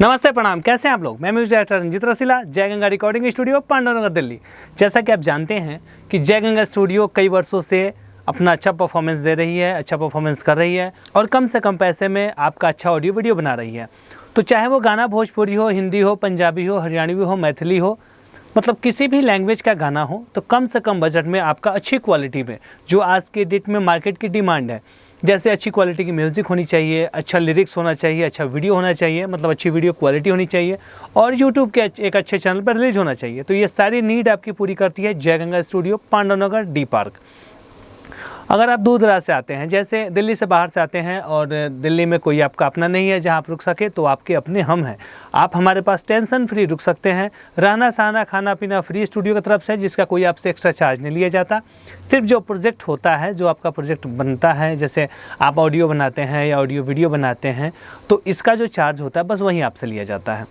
नमस्ते प्रणाम, कैसे हैं आप लोग। मैं म्यूजिक डायरेक्टर रंजीत रसीला, जय गंगा रिकॉर्डिंग स्टूडियो, पांडवनगर, दिल्ली। जैसा कि आप जानते हैं कि जय गंगा स्टूडियो कई वर्षों से अपना अच्छा परफॉर्मेंस दे रही है, अच्छा परफॉर्मेंस कर रही है और कम से कम पैसे में आपका अच्छा ऑडियो वीडियो बना रही है। तो चाहे वो गाना भोजपुरी हो, हिंदी हो, पंजाबी हो, हरियाणवी हो, मैथिली हो, मतलब किसी भी लैंग्वेज का गाना हो, तो कम से कम बजट में आपका अच्छी क्वालिटी में, जो आज के डेट में मार्केट की डिमांड है, जैसे अच्छी क्वालिटी की म्यूज़िक होनी चाहिए, अच्छा लिरिक्स होना चाहिए, अच्छा वीडियो होना चाहिए, मतलब अच्छी वीडियो क्वालिटी होनी चाहिए और यूट्यूब के एक अच्छे चैनल पर रिलीज होना चाहिए। तो ये सारी नीड आपकी पूरी करती है जय Ganga studio, Pandavnagar, D park. अगर आप दूर दराज से आते हैं, जैसे दिल्ली से बाहर से आते हैं और दिल्ली में कोई आपका अपना नहीं है जहां आप रुक सके, तो आपके अपने हम हैं। आप हमारे पास टेंशन फ्री रुक सकते हैं। रहना सहना खाना पीना फ्री स्टूडियो की तरफ से, जिसका कोई आपसे एक्स्ट्रा चार्ज नहीं लिया जाता। सिर्फ जो प्रोजेक्ट होता है, जो आपका प्रोजेक्ट बनता है, जैसे आप ऑडियो बनाते हैं या ऑडियो वीडियो बनाते हैं, तो इसका जो चार्ज होता है बस वही आपसे लिया जाता है।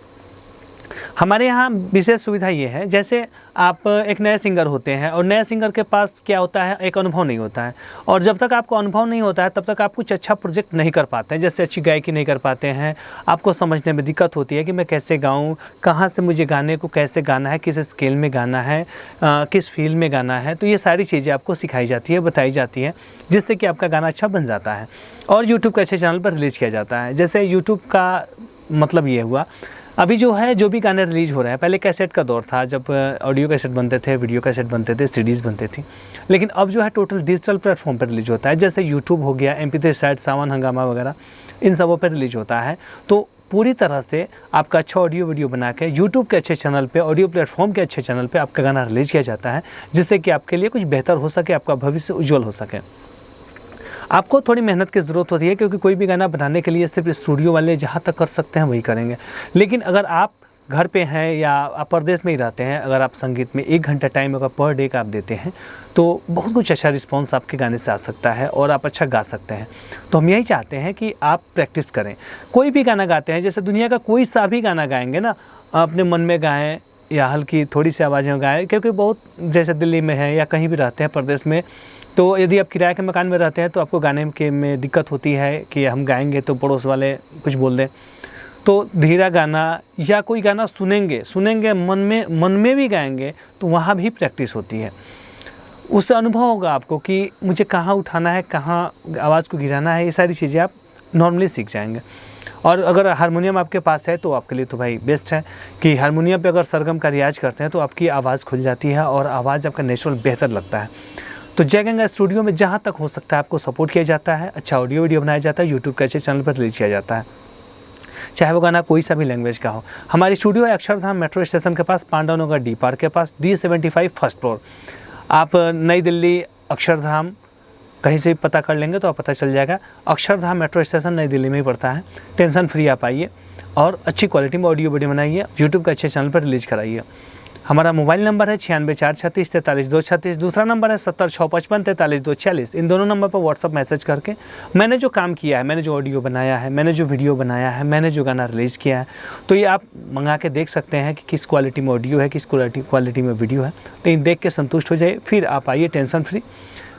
हमारे यहाँ विशेष सुविधा ये है, जैसे आप एक नए सिंगर होते हैं और नए सिंगर के पास क्या होता है, एक अनुभव नहीं होता है, और जब तक आपको अनुभव नहीं होता है तब तक आप कुछ अच्छा प्रोजेक्ट नहीं कर पाते हैं। जैसे अच्छी गायकी नहीं कर पाते हैं, आपको समझने में दिक्कत होती है कि मैं कैसे गाऊँ, कहाँ से मुझे गाने को कैसे गाना है, किस स्केल में गाना है, किस फील में गाना है। तो ये सारी चीज़ें आपको सिखाई जाती है, बताई जाती है, जिससे कि आपका गाना अच्छा बन जाता है और यूट्यूब के अच्छे चैनल पर रिलीज़ किया जाता है। जैसे यूट्यूब का मतलब ये हुआ, अभी जो है जो भी गाने रिलीज हो रहे हैं, पहले कैसेट का दौर था जब ऑडियो कैसेट बनते थे, वीडियो कैसेट बनते थे, सीडीज़ बनते थी, लेकिन अब जो है टोटल डिजिटल प्लेटफॉर्म पर रिलीज होता है। जैसे यूट्यूब हो गया, MP3 साइट, सावन, हंगामा वगैरह, इन सबों पर रिलीज होता है। तो पूरी तरह से आपका अच्छा ऑडियो वीडियो बना के यूट्यूब के अच्छे चैनल पे, ऑडियो प्लेटफॉर्म के अच्छे चैनल पे आपका गाना रिलीज किया जाता है, जिससे कि आपके लिए कुछ बेहतर हो सके, आपका भविष्य उज्ज्वल हो सके। आपको थोड़ी मेहनत की ज़रूरत होती है, क्योंकि कोई भी गाना बनाने के लिए सिर्फ स्टूडियो वाले जहाँ तक कर सकते हैं वही करेंगे। लेकिन अगर आप घर पे हैं या आप परदेश में ही रहते हैं, अगर आप संगीत में 1 घंटा टाइम अगर पर डे का आप देते हैं, तो बहुत कुछ अच्छा रिस्पॉन्स आपके गाने से आ सकता है और आप अच्छा गा सकते हैं। तो हम यही चाहते हैं कि आप प्रैक्टिस करें। कोई भी गाना गाते हैं, जैसे दुनिया का कोई सा भी गाना गाएंगे ना, अपने मन में गाएँ या हल्की थोड़ी सी आवाज़ में गाएँ, क्योंकि बहुत, जैसे दिल्ली में है या कहीं भी रहते हैं परदेश में, तो यदि आप किराए के मकान में रहते हैं तो आपको गाने के में दिक्कत होती है कि हम गाएंगे तो पड़ोस वाले कुछ बोल दें। तो धीरा गाना या कोई गाना सुनेंगे मन में भी गाएंगे, तो वहाँ भी प्रैक्टिस होती है। उससे अनुभव होगा आपको कि मुझे कहाँ उठाना है, कहाँ आवाज़ को गिराना है, ये सारी चीज़ें आप नॉर्मली सीख जाएंगे। और अगर हारमोनियम आपके पास है तो आपके लिए तो भाई बेस्ट है कि हारमोनियम पे अगर सरगम का रियाज करते हैं तो आपकी आवाज़ खुल जाती है और आवाज़ आपका नेचुरल बेहतर लगता है। तो जय गंगा स्टूडियो में जहाँ तक हो सकता है आपको सपोर्ट किया जाता है, अच्छा ऑडियो वीडियो बनाया जाता है, यूट्यूब के अच्छे चैनल पर रिलीज किया जाता है, चाहे वो गाना कोई सा भी लैंग्वेज का हो। हमारी स्टूडियो है अक्षरधाम मेट्रो स्टेशन के पास, पांडवनगर, डी पार्क के पास, D75 फर्स्ट फ्लोर। आप नई दिल्ली अक्षरधाम कहीं से भी पता कर लेंगे तो आप पता चल जाएगा। अक्षरधाम मेट्रो स्टेशन नई दिल्ली में ही पड़ता है। टेंशन फ्री आप आइए और अच्छी क्वालिटी में ऑडियो वीडियो बनाइए, यूट्यूब के अच्छे चैनल पर रिलीज कराइए। हमारा मोबाइल नंबर है 9643 43 दूसरा नंबर है 70655 43 46। इन दोनों नंबर पर व्हाट्सअप मैसेज करके मैंने जो काम किया है, मैंने जो ऑडियो बनाया है, मैंने जो वीडियो बनाया है, मैंने जो गाना रिलीज़ किया है, तो ये आप मंगा के देख सकते हैं कि किस क्वालिटी में ऑडियो है, किस क्वालिटी में वीडियो है। तो ये देख के संतुष्ट हो जाइए, फिर आप आइए टेंशन फ्री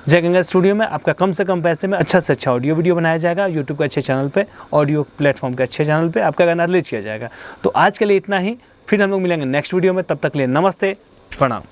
जय गंगा स्टूडियो में। आपका कम से कम पैसे में अच्छा से अच्छा ऑडियो वीडियो बनाया जाएगा, यूट्यूब के अच्छे चैनल पे, ऑडियो प्लेटफॉर्म के अच्छे चैनल पे आपका गाना रिलीज किया जाएगा। तो आज के लिए इतना ही, फिर हम लोग मिलेंगे नेक्स्ट वीडियो में। तब तक के लिए नमस्ते, प्रणाम।